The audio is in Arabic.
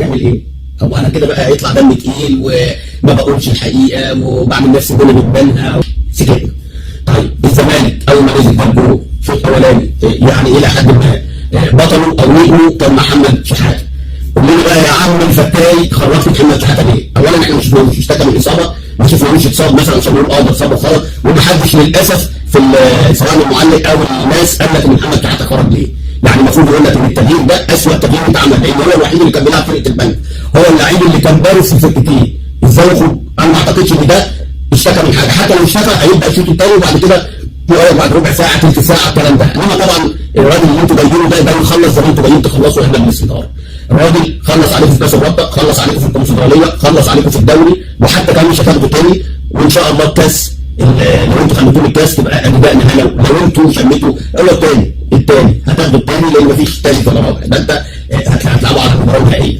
هنعمل ايه؟ طب انا كده بقى هيطلع دمي تقيل وما بقولش الحقيقه وبعمل نفسي ان انا بتبانها سكتنا. طيب الزمالك اول ما نزل جابوا في الاولاني يعني الى حد ما بطلوا او نجموا كان محمد شحاته. قول لنا بقى يا عم الفتاي خرجت محمد شحاته ليه؟ اولا احنا مش اشتكى من الاصابه، ما شفناهوش اتصاب مثلا عشان نقول ده اتصاب وخلاص، ومحدش للاسف في سواء المعلق او الناس قال لك ان محمد شحاته خرج ليه؟ يعني المفروض يقول لك ان التغيير ده اسوء تغيير اتعمل، لان هو الوحيد اللي كان بيلعب فرقه البنك، هو اللعيب اللي كان بارز في الفرقتين، ازاي يخرج؟ انا ما اعتقدش ان ده اشتكى من حاجه، حتى لو اشتكى هيبدا الشوط الثاني وبعد كده يقعد بعد ربع ساعه ثلث ساعه الكلام ده، انما طبعا الراجل اللي انتوا جايبينه ده جاي يخلص زي ما انتوا جايين تخلصوا احنا مجلس الاداره. الراجل خلص عليكم في كاس الرابطه، خلص عليكم في الكونفدراليه، خلص عليكم في الدوري، وحتى كان مش هتاخدوا تاني، وان شاء الله الكاس لو انتوا خليتوا الكاس تبقى اداء نهائي، لو انتوا شميتوا هو الثاني هتاخدوا الثاني لان مفيش ثالث ولا رابع، ده انت هتلعبوا على المباراه النهائيه.